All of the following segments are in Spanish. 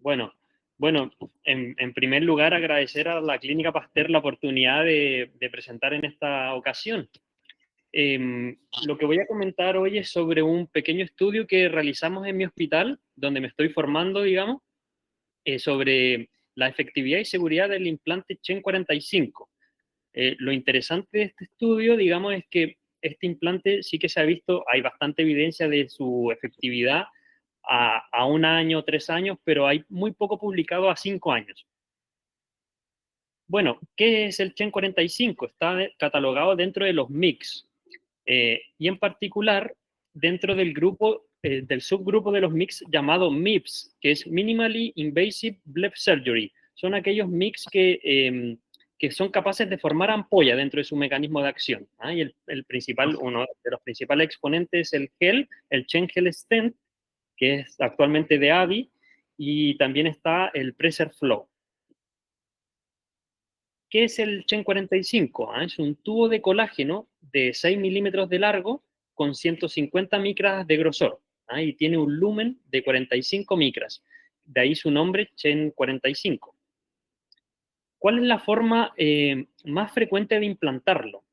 Bueno, bueno, en primer lugar agradecer a la Clínica Pasteur la oportunidad de presentar en esta ocasión. Lo que voy a comentar hoy es sobre un pequeño estudio que realizamos en mi hospital, donde me estoy formando, digamos, sobre la efectividad y seguridad del implante Chen 45. Lo interesante de este estudio, digamos, es que este implante sí que se ha visto, hay bastante evidencia de su efectividad a 1 año, 3 años, pero hay muy poco publicado a 5 años. Bueno, ¿qué es el Chen 45? Está catalogado dentro de los MICS y en particular dentro del grupo, del subgrupo de los MICS llamado MIPS, que es Minimally Invasive Bleb Surgery. Son aquellos MICS que son capaces de formar ampolla dentro de su mecanismo de acción. ¿Ah? Y uno de los principales exponentes es el GEL, el Chen Gel Stent, que es actualmente de AVI, y también está el Pressure Flow. ¿Qué es el Chen 45? Es un tubo de colágeno de 6 milímetros de largo con 150 micras de grosor, y tiene un lumen de 45 micras. De ahí su nombre, Chen 45. ¿Cuál es la forma más frecuente de implantarlo?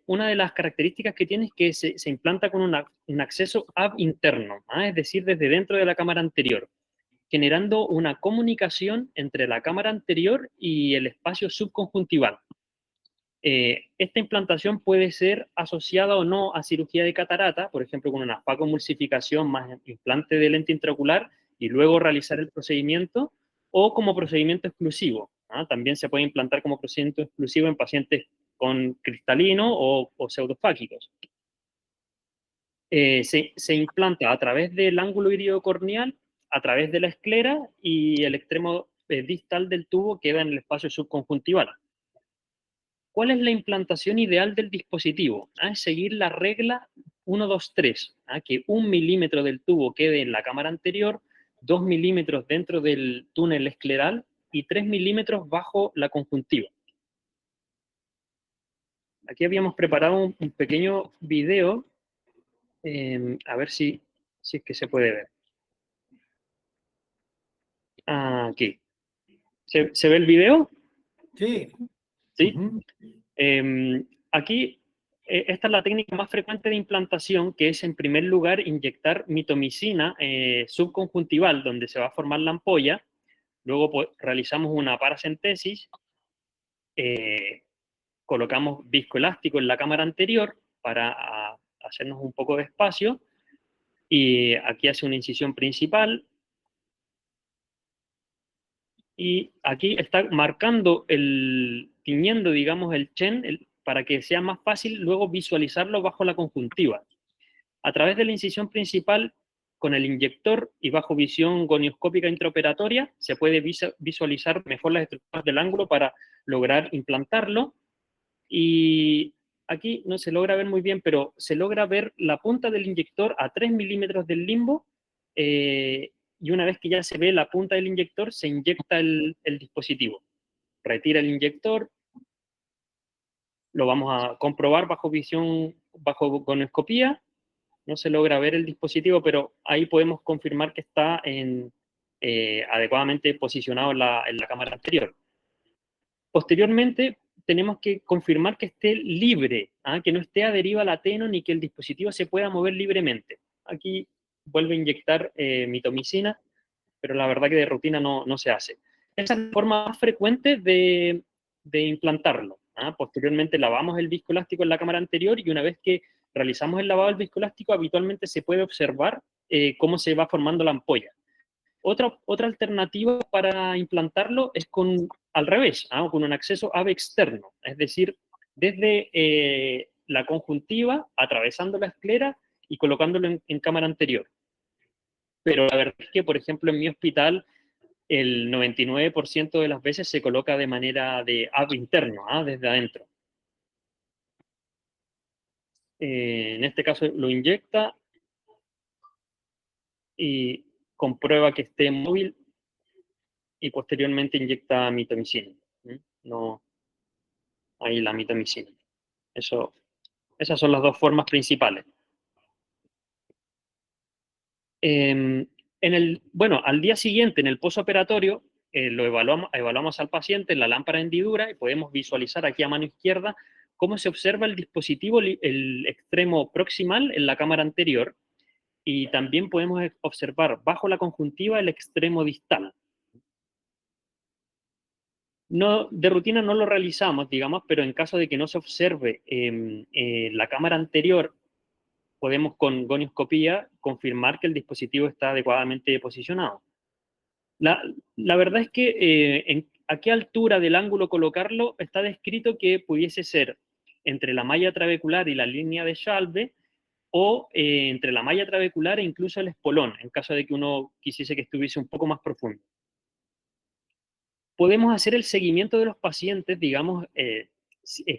Una de las características que tiene es que se implanta con un acceso ab interno, es decir, desde dentro de la cámara anterior, generando una comunicación entre la cámara anterior y el espacio subconjuntival. Esta implantación puede ser asociada o no a cirugía de catarata, por ejemplo, con una facomulsificación más implante de lente intraocular y luego realizar el procedimiento, o como procedimiento exclusivo. También se puede implantar como procedimiento exclusivo en pacientes con cristalino o pseudofáquicos. Se implanta a través del ángulo iridocorneal, a través de la esclera, y el extremo distal del tubo queda en el espacio subconjuntival. ¿Cuál es la implantación ideal del dispositivo? Es seguir la regla 1, 2, 3, que 1 milímetro del tubo quede en la cámara anterior, 2 milímetros dentro del túnel escleral y 3 milímetros bajo la conjuntiva. Aquí habíamos preparado un pequeño video, a ver si es que se puede ver. Aquí. ¿Se ve el video? Sí. Sí. Aquí, esta es la técnica más frecuente de implantación, que es en primer lugar inyectar mitomicina subconjuntival, donde se va a formar la ampolla. Luego pues, realizamos una paracentesis, colocamos viscoelástico en la cámara anterior para hacernos un poco de espacio, y aquí hace una incisión principal, y aquí está marcando tiñendo, digamos, el Chen para que sea más fácil luego visualizarlo bajo la conjuntiva. A través de la incisión principal, con el inyector y bajo visión gonioscópica intraoperatoria, se puede visualizar mejor las estructuras del ángulo para lograr implantarlo. Y aquí no se logra ver muy bien, pero se logra ver la punta del inyector a 3 milímetros del limbo, y una vez que ya se ve la punta del inyector, se inyecta el dispositivo. Retira el inyector, lo vamos a comprobar bajo gonioscopía. No se logra ver el dispositivo, pero ahí podemos confirmar que está adecuadamente posicionado en la cámara anterior. Posteriormente, tenemos que confirmar que esté libre, que no esté adheriva a la teno ni que el dispositivo se pueda mover libremente. Aquí vuelve a inyectar mitomicina, pero la verdad que de rutina no se hace. Esa es la forma más frecuente de implantarlo. Posteriormente lavamos el viscoelástico en la cámara anterior, y una vez que realizamos el lavado del viscoelástico, habitualmente se puede observar cómo se va formando la ampolla. Otra alternativa para implantarlo es al revés, con un acceso AVE externo, es decir, desde la conjuntiva, atravesando la esclera y colocándolo en cámara anterior. Pero la verdad es que, por ejemplo, en mi hospital, el 99% de las veces se coloca de manera de AVE interno, desde adentro. En este caso lo inyecta y comprueba que esté móvil, y posteriormente inyecta mitomicina. No, ahí la mitomicina. Esas son las dos formas principales. Bueno, al día siguiente, en el posoperatorio, evaluamos al paciente en la lámpara hendidura y podemos visualizar aquí a mano izquierda cómo se observa el dispositivo, el extremo proximal en la cámara anterior, y también podemos observar bajo la conjuntiva el extremo distal. No, de rutina no lo realizamos, digamos, pero en caso de que no se observe la cámara anterior, podemos con gonioscopía confirmar que el dispositivo está adecuadamente posicionado. La, la verdad es que a qué altura del ángulo colocarlo está descrito que pudiese ser entre la malla trabecular y la línea de Schalbe, o entre la malla trabecular e incluso el espolón, en caso de que uno quisiese que estuviese un poco más profundo. Podemos hacer el seguimiento de los pacientes, digamos,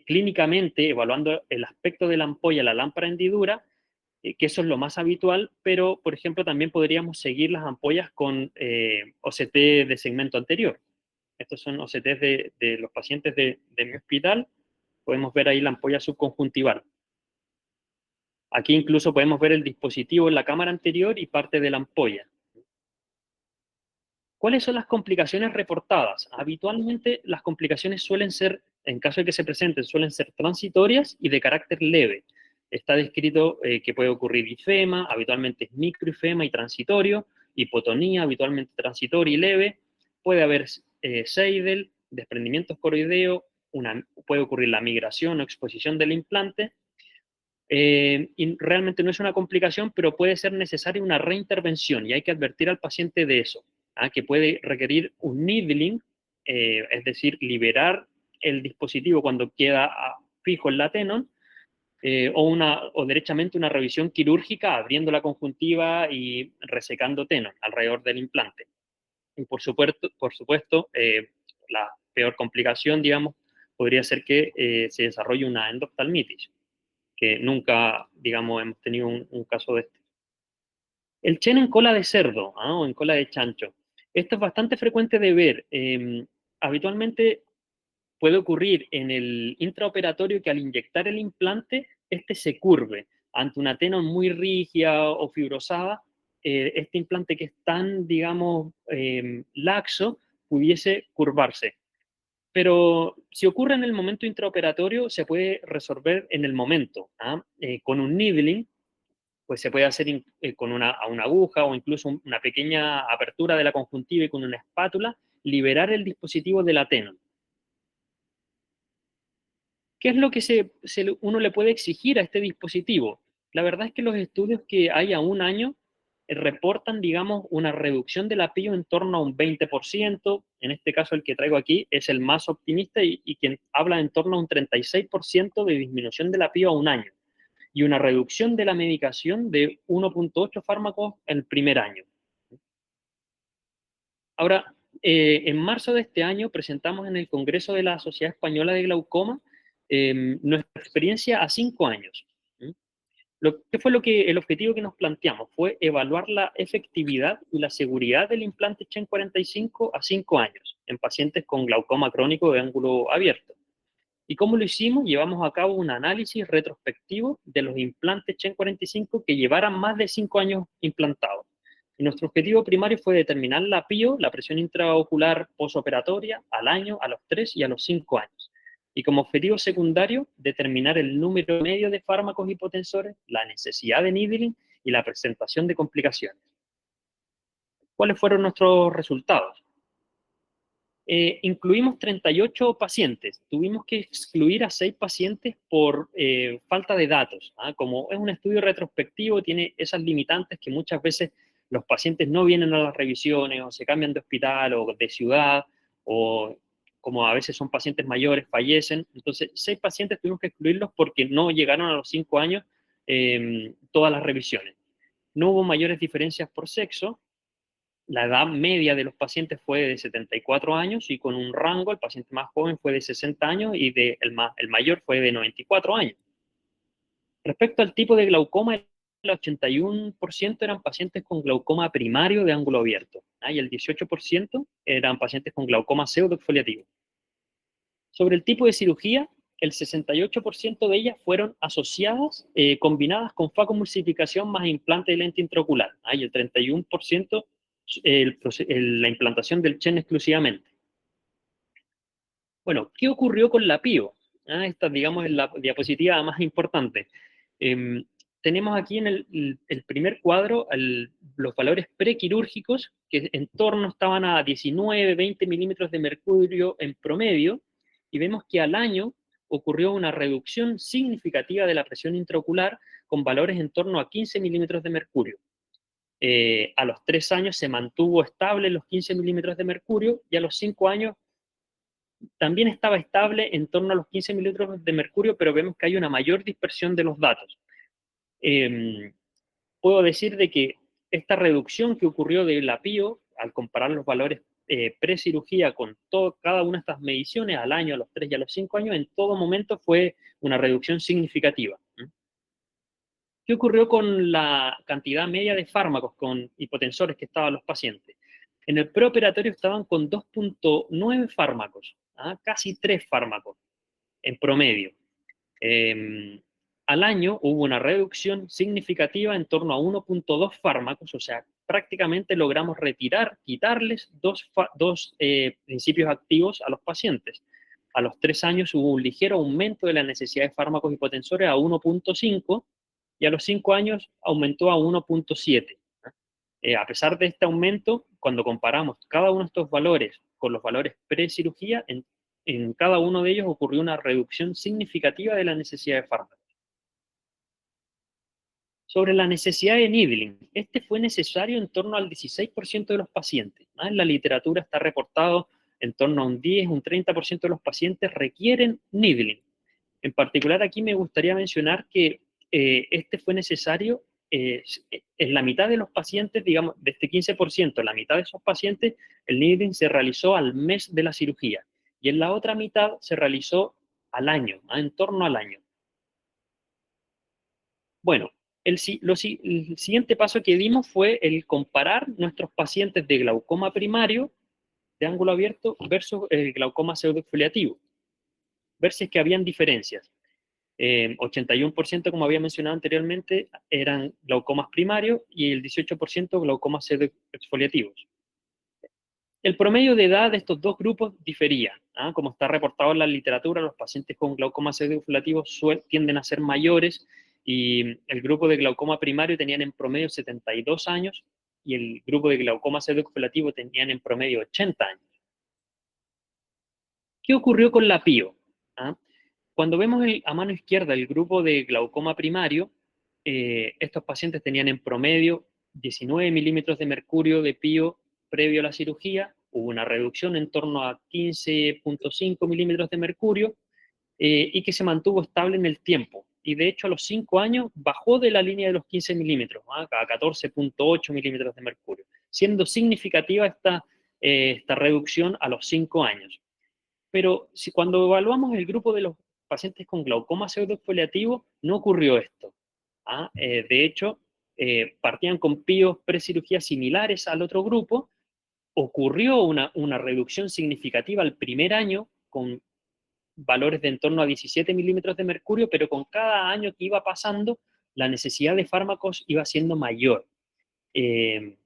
clínicamente, evaluando el aspecto de la ampolla, la lámpara hendidura, que eso es lo más habitual, pero, por ejemplo, también podríamos seguir las ampollas con OCT de segmento anterior. Estos son OCTs de los pacientes de mi hospital. Podemos ver ahí la ampolla subconjuntival. Aquí incluso podemos ver el dispositivo en la cámara anterior y parte de la ampolla. ¿Cuáles son las complicaciones reportadas? Habitualmente las complicaciones suelen ser, en caso de que se presenten, suelen ser transitorias y de carácter leve. Está descrito que puede ocurrir ifema, habitualmente es microifema y transitorio, hipotonía, habitualmente transitorio y leve, puede haber Seidel, desprendimiento escoroideo, puede ocurrir la migración o exposición del implante, y realmente no es una complicación, pero puede ser necesaria una reintervención y hay que advertir al paciente de eso, que puede requerir un needling, es decir, liberar el dispositivo cuando queda fijo el latenon, o derechamente una revisión quirúrgica abriendo la conjuntiva y resecando tenon alrededor del implante. Y por supuesto la peor complicación, digamos, podría ser que se desarrolle una endoftalmitis, que nunca, digamos, hemos tenido un caso de este. El chen en cola de cerdo, o en cola de chancho. Esto es bastante frecuente de ver. Habitualmente puede ocurrir en el intraoperatorio que al inyectar el implante, este se curve. Ante una tenon muy rígida o fibrosada, este implante que es tan, digamos, laxo, pudiese curvarse. Pero si ocurre en el momento intraoperatorio, se puede resolver en el momento. Con un needling, pues se puede hacer con a una aguja o incluso una pequeña apertura de la conjuntiva y con una espátula, liberar el dispositivo del ateno. ¿Qué es lo que uno le puede exigir a este dispositivo? La verdad es que los estudios que hay a un año reportan, digamos, una reducción del apio en torno a un 20%. En este caso, el que traigo aquí es el más optimista y quien habla en torno a un 36% de disminución del apio a un año y una reducción de la medicación de 1.8 fármacos el primer año. Ahora, en marzo de este año presentamos en el Congreso de la Sociedad Española de Glaucoma nuestra experiencia a 5 años. ¿Qué fue el objetivo que nos planteamos? Fue evaluar la efectividad y la seguridad del implante Chen 45 a 5 años en pacientes con glaucoma crónico de ángulo abierto. ¿Y cómo lo hicimos? Llevamos a cabo un análisis retrospectivo de los implantes Chen 45 que llevaran más de 5 años implantados. Y nuestro objetivo primario fue determinar la PIO, la presión intraocular posoperatoria, al año, a los 3 y a los 5 años. Y como objetivo secundario, determinar el número medio de fármacos hipotensores, la necesidad de needling y la presentación de complicaciones. ¿Cuáles fueron nuestros resultados? Incluimos 38 pacientes. Tuvimos que excluir a 6 pacientes por falta de datos. Como es un estudio retrospectivo, tiene esas limitantes que muchas veces los pacientes no vienen a las revisiones o se cambian de hospital o de ciudad, o como a veces son pacientes mayores, fallecen. Entonces, 6 pacientes tuvimos que excluirlos porque no llegaron a los 5 años todas las revisiones. No hubo mayores diferencias por sexo. La edad media de los pacientes fue de 74 años y con un rango, el paciente más joven fue de 60 años y el mayor fue de 94 años. Respecto al tipo de glaucoma, el 81% eran pacientes con glaucoma primario de ángulo abierto, y el 18% eran pacientes con glaucoma pseudoexfoliativo. Sobre el tipo de cirugía, el 68% de ellas fueron asociadas, combinadas con facomulsificación más implante de lente intraocular, y el 31% la implantación del Chen exclusivamente. Bueno, ¿qué ocurrió con la PIO? Esta, digamos, es la diapositiva más importante. Eh, Tenemos aquí en el primer cuadro los valores prequirúrgicos, que en torno estaban a 19, 20 milímetros de mercurio en promedio, y vemos que al año ocurrió una reducción significativa de la presión intraocular con valores en torno a 15 milímetros de mercurio. A los 3 años se mantuvo estable los 15 milímetros de mercurio y a los 5 años también estaba estable en torno a los 15 milímetros de mercurio, pero vemos que hay una mayor dispersión de los datos. Puedo decir de que esta reducción que ocurrió de la PIO, al comparar los valores pre-cirugía con cada una de estas mediciones, al año, a los 3 y a los 5 años, en todo momento fue una reducción significativa. ¿Qué ocurrió con la cantidad media de fármacos con hipotensores que estaban los pacientes? En el preoperatorio estaban con 2.9 fármacos, casi 3 fármacos en promedio. Al año hubo una reducción significativa en torno a 1.2 fármacos, o sea, prácticamente logramos quitarles dos principios activos a los pacientes. A los 3 años hubo un ligero aumento de la necesidad de fármacos hipotensores a 1.5 y a los 5 años aumentó a 1.7. A pesar de este aumento, cuando comparamos cada uno de estos valores con los valores pre-cirugía, en cada uno de ellos ocurrió una reducción significativa de la necesidad de fármacos. Sobre la necesidad de needling, este fue necesario en torno al 16% de los pacientes. En la literatura está reportado en torno a un 10, un 30% de los pacientes requieren needling. En particular, aquí me gustaría mencionar que este fue necesario en la mitad de los pacientes, digamos, de este 15%, la mitad de esos pacientes, el needling se realizó al mes de la cirugía y en la otra mitad se realizó al año, en torno al año. Bueno, el siguiente paso que dimos fue el comparar nuestros pacientes de glaucoma primario de ángulo abierto versus el glaucoma pseudoexfoliativo, ver si es que habían diferencias. 81%, como había mencionado anteriormente, eran glaucomas primarios y el 18% glaucomas pseudoexfoliativos. El promedio de edad de estos dos grupos difería. Como está reportado en la literatura, los pacientes con glaucoma pseudoexfoliativo tienden a ser mayores y el grupo de glaucoma primario tenían en promedio 72 años y el grupo de glaucoma pseudoexfoliativo tenían en promedio 80 años. ¿Qué ocurrió con la PIO? Cuando vemos a mano izquierda el grupo de glaucoma primario, estos pacientes tenían en promedio 19 milímetros de mercurio de PIO previo a la cirugía, hubo una reducción en torno a 15.5 milímetros de mercurio y que se mantuvo estable en el tiempo. Y de hecho a los 5 años bajó de la línea de los 15 milímetros, a 14.8 milímetros de mercurio, siendo significativa esta reducción a los 5 años. Pero cuando evaluamos el grupo de los pacientes con glaucoma pseudoexfoliativo, no ocurrió esto. De hecho, partían con PIOs precirugía similares al otro grupo, ocurrió una reducción significativa al primer año con valores de en torno a 17 milímetros de mercurio, pero con cada año que iba pasando, la necesidad de fármacos iba siendo mayor. El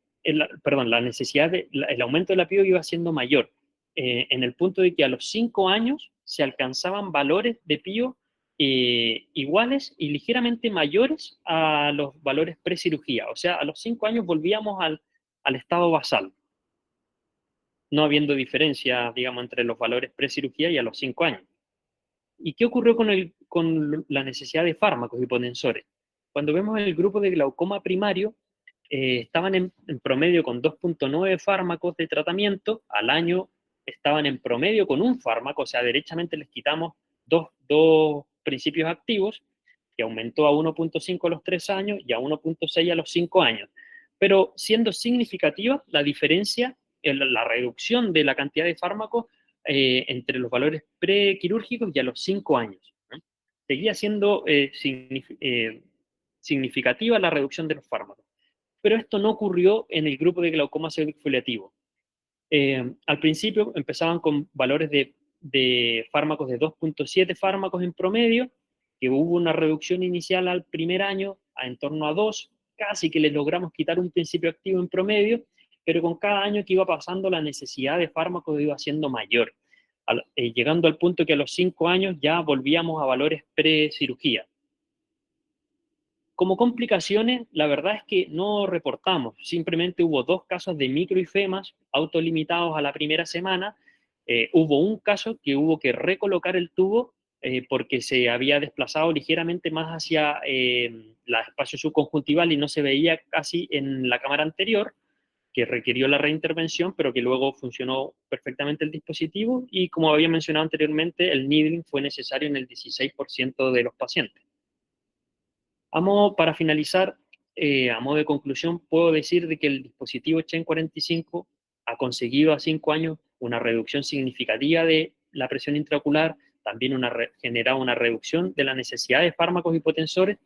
aumento de la PIO iba siendo mayor, en el punto de que a los 5 años se alcanzaban valores de PIO iguales y ligeramente mayores a los valores pre-cirugía. O sea, a los 5 años volvíamos al estado basal, no habiendo diferencia, digamos, entre los valores pre-cirugía y a los 5 años. ¿Y qué ocurrió con la necesidad de fármacos hipotensores? Cuando vemos el grupo de glaucoma primario, estaban en promedio con 2.9 fármacos de tratamiento, al año estaban en promedio con un fármaco, o sea, derechamente les quitamos dos principios activos, que aumentó a 1.5 a los 3 años y a 1.6 a los 5 años. Pero siendo significativa la diferencia, la reducción de la cantidad de fármacos entre los valores prequirúrgicos y a los 5 años. Seguía siendo significativa la reducción de los fármacos. Pero esto no ocurrió en el grupo de glaucoma pseudoexfoliativo. Al principio empezaban con valores de de fármacos de 2,7 fármacos en promedio, que hubo una reducción inicial al primer año en torno a 2, casi que les logramos quitar un principio activo en promedio, pero con cada año que iba pasando la necesidad de fármacos iba siendo mayor, llegando al punto que a los 5 años ya volvíamos a valores pre-cirugía. Como complicaciones, la verdad es que no reportamos, simplemente hubo 2 casos de microifemas autolimitados a la primera semana. Hubo un caso que hubo que recolocar el tubo porque se había desplazado ligeramente más hacia el espacio subconjuntival y no se veía casi en la cámara anterior, que requirió la reintervención, pero que luego funcionó perfectamente el dispositivo, y como había mencionado anteriormente, el needling fue necesario en el 16% de los pacientes. Para finalizar, a modo de conclusión, puedo decir de que el dispositivo Chen 45 ha conseguido a 5 años una reducción significativa de la presión intraocular, también generado una reducción de la necesidad de fármacos hipotensores,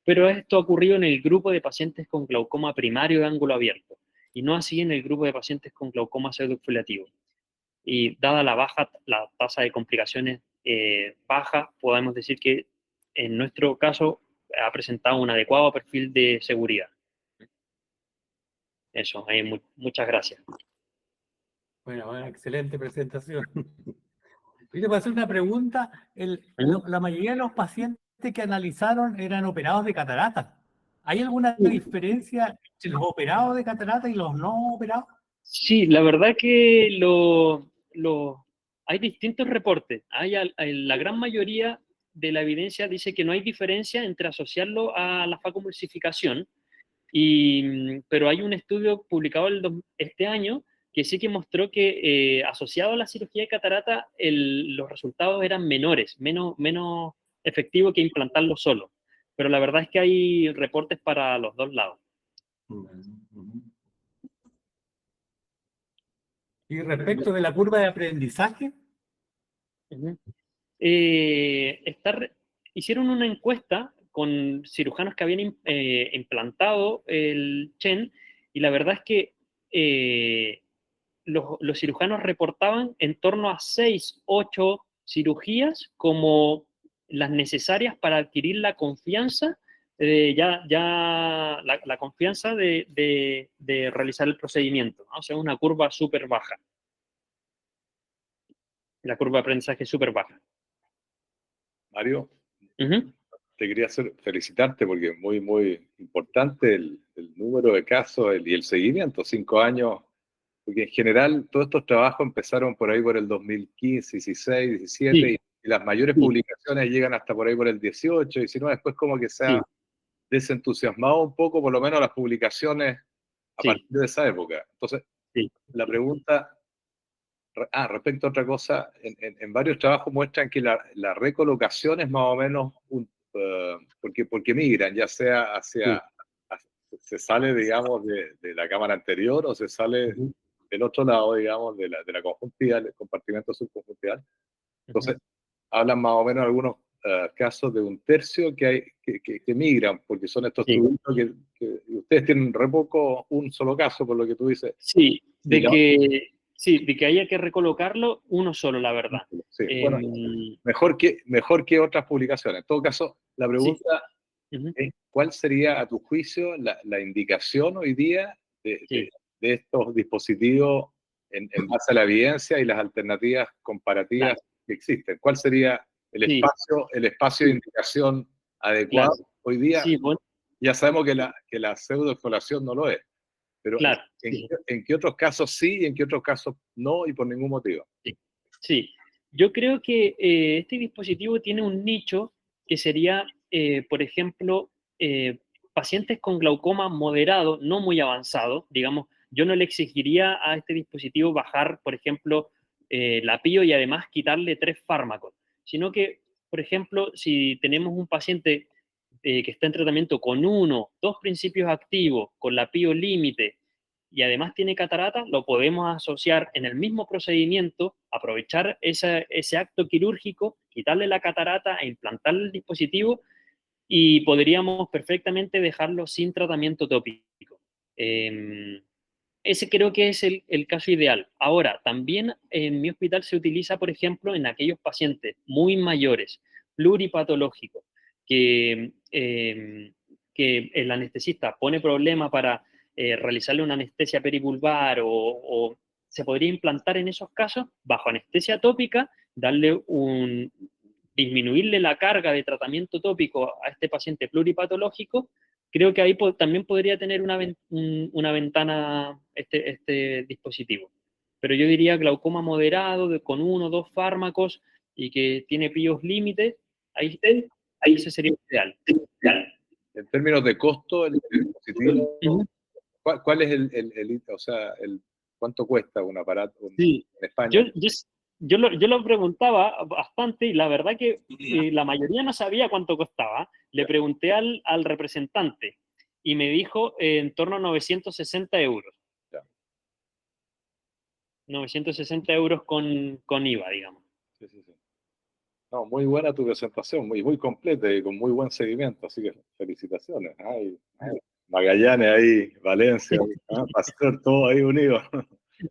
pero esto ha ocurrido en el grupo de pacientes con glaucoma primario de ángulo abierto, y no así en el grupo de pacientes con glaucoma pseudoexfoliativo. Y dada la tasa de complicaciones baja, podemos decir que en nuestro caso ha presentado un adecuado perfil de seguridad. Eso, muchas gracias. Bueno, excelente presentación. Y te voy a hacer una pregunta. La mayoría de los pacientes que analizaron eran operados de catarata. ¿Hay alguna diferencia entre los operados de catarata y los no operados? Sí, la verdad que hay distintos reportes. La gran mayoría de la evidencia dice que no hay diferencia entre asociarlo a la facomulsificación, pero hay un estudio publicado este año que sí que mostró que asociado a la cirugía de catarata los resultados eran menores, menos efectivos que implantarlo solo. Pero la verdad es que hay reportes para los dos lados. Y respecto de la curva de aprendizaje. Uh-huh. Hicieron una encuesta con cirujanos que habían implantado el Chen, y la verdad es que los cirujanos reportaban en torno a 6, 8 cirugías como las necesarias para adquirir la confianza, la confianza de realizar el procedimiento, ¿no? O sea, una curva súper baja. La curva de aprendizaje es súper baja. Mario, te quería felicitarte porque es muy, muy importante el número de casos y el seguimiento, 5 años, porque en general todos estos trabajos empezaron por ahí por el 2015, 16, 17, sí. y las mayores publicaciones llegan hasta por ahí por el 18, 19, después como que se ha desentusiasmado un poco, por lo menos las publicaciones a partir de esa época. Entonces, la pregunta... respecto a otra cosa, en varios trabajos muestran que la recolocación es más o menos porque migran, ya sea se sale, digamos, de la cámara anterior o se sale del otro lado, digamos, de la conjuntival, el compartimento subconjuntival. Entonces, hablan más o menos algunos casos de un tercio que migran, porque son estos tubitos que ustedes tienen re poco, un solo caso, por lo que tú dices. Sí, de que haya que recolocarlo uno solo, la verdad. Sí, bueno, mejor que otras publicaciones. En todo caso, la pregunta es, ¿cuál sería, a tu juicio, la indicación hoy día de estos dispositivos en base a la evidencia y las alternativas comparativas que existen? ¿Cuál sería el espacio de indicación adecuado hoy día? Ya sabemos que la pseudoexfoliación no lo es. Pero ¿en qué otros casos sí y en qué otros casos no y por ningún motivo? Sí. Yo creo que este dispositivo tiene un nicho que sería, por ejemplo, pacientes con glaucoma moderado, no muy avanzado. Digamos, yo no le exigiría a este dispositivo bajar, por ejemplo, la PIO y además quitarle 3 fármacos, sino que, por ejemplo, si tenemos un paciente que está en tratamiento con 1, 2 principios activos, con la PIO límite, y además tiene catarata, lo podemos asociar en el mismo procedimiento, aprovechar ese acto quirúrgico, quitarle la catarata e implantarle el dispositivo, y podríamos perfectamente dejarlo sin tratamiento tópico. Ese creo que es el caso ideal. Ahora, también en mi hospital se utiliza, por ejemplo, en aquellos pacientes muy mayores, pluripatológicos, que el anestesista pone problema para realizarle una anestesia perivulvar o se podría implantar en esos casos bajo anestesia tópica, disminuirle la carga de tratamiento tópico a este paciente pluripatológico. Creo que ahí también podría tener una ventana este dispositivo. Pero yo diría glaucoma moderado, con 1 o 2 fármacos y que tiene PIOs límites, ahí ese sería ideal. En términos de costo, el dispositivo, ¿cuál es o sea, cuánto cuesta un aparato Sí. en España? Yo lo preguntaba bastante y la verdad que la mayoría no sabía cuánto costaba. Le pregunté al representante y me dijo en torno a 960 euros. Ya. 960 euros con IVA, digamos. Sí, sí, sí. No, muy buena tu presentación, muy completa y con muy buen seguimiento, así que felicitaciones. Magallanes ahí, Valencia, Pastor, todo ahí unido.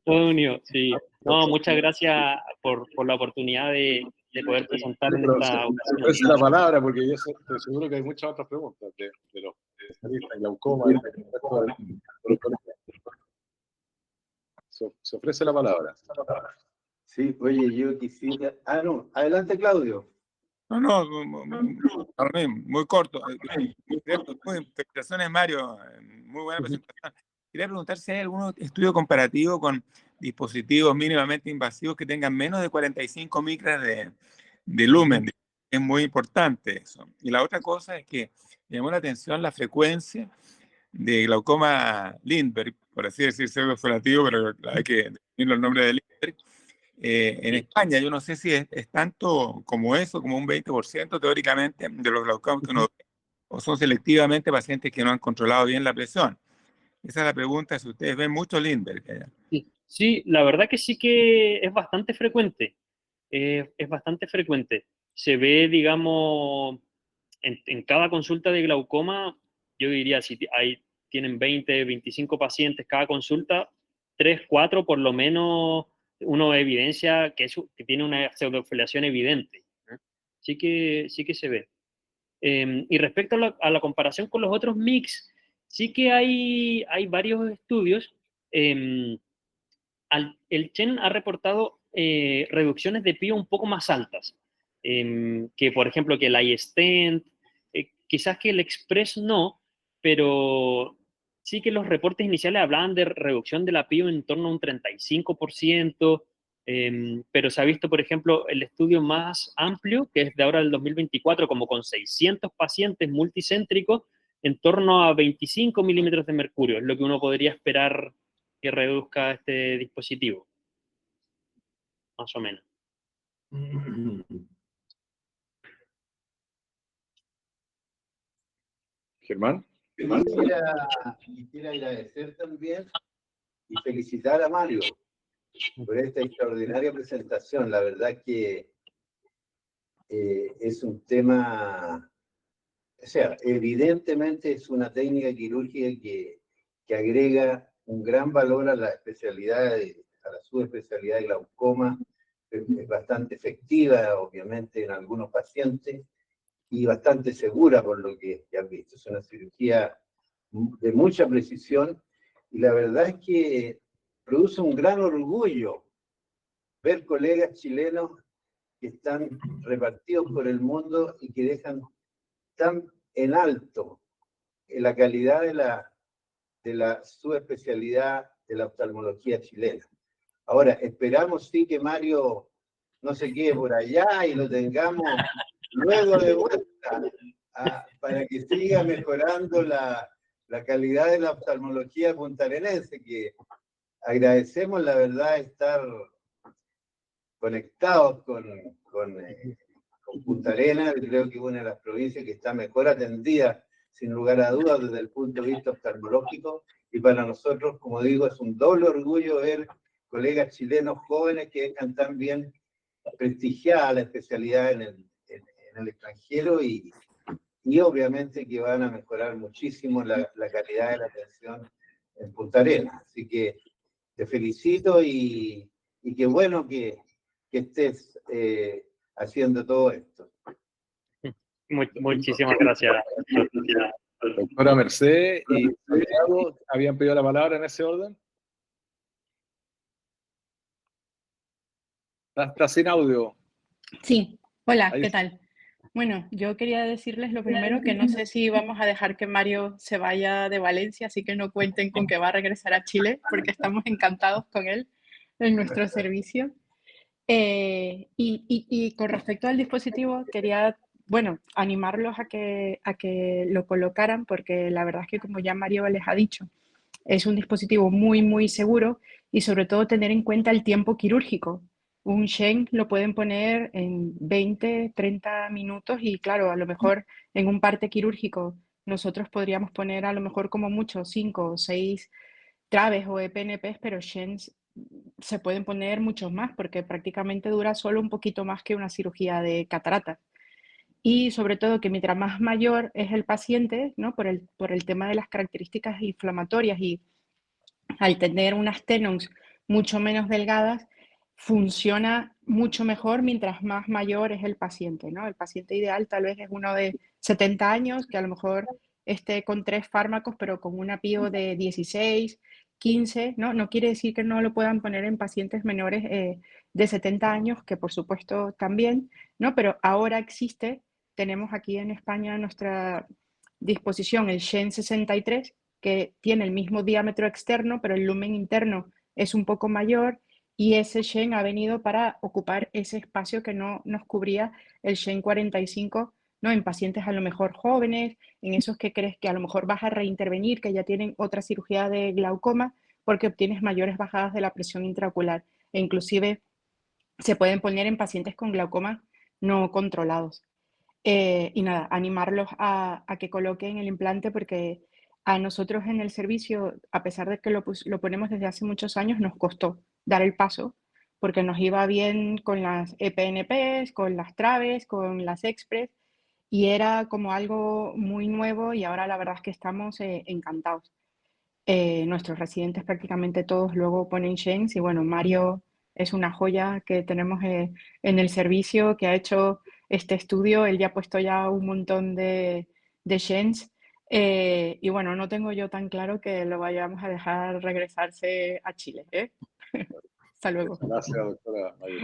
Todo unido, sí. No, muchas gracias por la oportunidad de poder presentar en esta ocasión. Esa es la palabra, porque yo estoy seguro que hay muchas otras preguntas de los especialistas en glaucoma. Se ofrece la palabra. Sí, oye, yo quisiera... Ah, no, adelante, Claudio. No, muy corto. Felicitaciones, Mario. Muy buena presentación. Quería preguntar si hay algún estudio comparativo con dispositivos mínimamente invasivos que tengan menos de 45 micras de lumen. Es muy importante eso. Y la otra cosa es que me llamó la atención la frecuencia de glaucoma Lindbergh, por así decir, pseudofolativo, pero hay que definir los nombres de Lindbergh. En España, yo no sé si es tanto como eso, como un 20% teóricamente de los glaucomas que uno ve, o son selectivamente pacientes que no han controlado bien la presión. Esa es la pregunta, si ustedes ven mucho Lindbergh allá. Sí, la verdad que sí que es bastante frecuente. Es bastante frecuente. Se ve, digamos, en cada consulta de glaucoma, yo diría, si tienen 20, 25 pacientes cada consulta, 3, 4 por lo menos uno evidencia que tiene una pseudofiliación evidente. Sí que se ve. Y respecto a la comparación con los otros mix, sí que hay varios estudios. El Chen ha reportado reducciones de PIO un poco más altas, que por ejemplo que el iStent, quizás que el Express no, pero sí que los reportes iniciales hablaban de reducción de la PIO en torno a un 35%, pero se ha visto, por ejemplo, el estudio más amplio, que es de ahora del 2024, como con 600 pacientes multicéntricos, en torno a 25 milímetros de mercurio, es lo que uno podría esperar que reduzca este dispositivo, más o menos. Germán. Quisiera agradecer también y felicitar a Mario por esta extraordinaria presentación. La verdad que es un tema, o sea, evidentemente es una técnica quirúrgica que agrega un gran valor a la especialidad, a la subespecialidad de glaucoma. Es bastante efectiva, obviamente, en algunos pacientes y bastante segura por lo que ya has visto. Es una cirugía de mucha precisión y la verdad es que produce un gran orgullo ver colegas chilenos que están repartidos por el mundo y que dejan tan en alto la calidad de la subespecialidad de la oftalmología chilena. Ahora, esperamos sí que Mario no se quede por allá y lo tengamos luego de vuelta para que siga mejorando la calidad de la oftalmología puntarenense, que agradecemos la verdad estar conectados con Punta Arenas. Creo que es una de las provincias que está mejor atendida, sin lugar a dudas, desde el punto de vista oftalmológico, y para nosotros, como digo, es un doble orgullo ver colegas chilenos jóvenes que dejan tan bien prestigiada la especialidad en el extranjero y obviamente que van a mejorar muchísimo la calidad de la atención en Punta Arenas. Así que te felicito y qué bueno que estés haciendo todo esto. Muchísimas gracias. Doctora Mercedes y Santiago, ¿habían pedido la palabra en ese orden? Está sin audio. Sí, hola, Ahí ¿qué está. tal? Bueno, yo quería decirles lo primero que no sé si vamos a dejar que Mario se vaya de Valencia, así que no cuenten con que va a regresar a Chile, porque estamos encantados con él en nuestro servicio. Y con respecto al dispositivo, quería, bueno, animarlos a que lo colocaran, porque la verdad es que como ya Mario les ha dicho, es un dispositivo muy, muy seguro y sobre todo tener en cuenta el tiempo quirúrgico. Un Shen lo pueden poner en 20, 30 minutos y claro, a lo mejor en un parte quirúrgico nosotros podríamos poner a lo mejor como mucho 5 o 6 traves o EPNPs, pero Shens se pueden poner muchos más porque prácticamente dura solo un poquito más que una cirugía de catarata. Y sobre todo que mientras más mayor es el paciente, ¿no? por el tema de las características inflamatorias y al tener unas tenons mucho menos delgadas, funciona mucho mejor mientras más mayor es el paciente, ¿no? El paciente ideal tal vez es uno de 70 años que a lo mejor esté con 3 fármacos, pero con una PIO de 16, 15, ¿no? No quiere decir que no lo puedan poner en pacientes menores de 70 años, que por supuesto también, ¿no? Pero ahora existe, tenemos aquí en España a nuestra disposición el Shen 63, que tiene el mismo diámetro externo, pero el lumen interno es un poco mayor y ese Shen ha venido para ocupar ese espacio que no nos cubría el Shen 45, ¿no? En pacientes a lo mejor jóvenes, en esos que crees que a lo mejor vas a reintervenir, que ya tienen otra cirugía de glaucoma, porque obtienes mayores bajadas de la presión intraocular e inclusive se pueden poner en pacientes con glaucoma no controlados. Y nada, animarlos a que coloquen el implante porque a nosotros en el servicio, a pesar de que lo ponemos desde hace muchos años, nos costó dar el paso porque nos iba bien con las EPNPs, con las traves, con las Express y era como algo muy nuevo y ahora la verdad es que estamos encantados. Nuestros residentes prácticamente todos luego ponen Shens y bueno, Mario es una joya que tenemos en el servicio que ha hecho este estudio, él ya ha puesto ya un montón de Shens y bueno, no tengo yo tan claro que lo vayamos a dejar regresarse a Chile, ¿eh? Hasta luego. Gracias, doctora Mayor.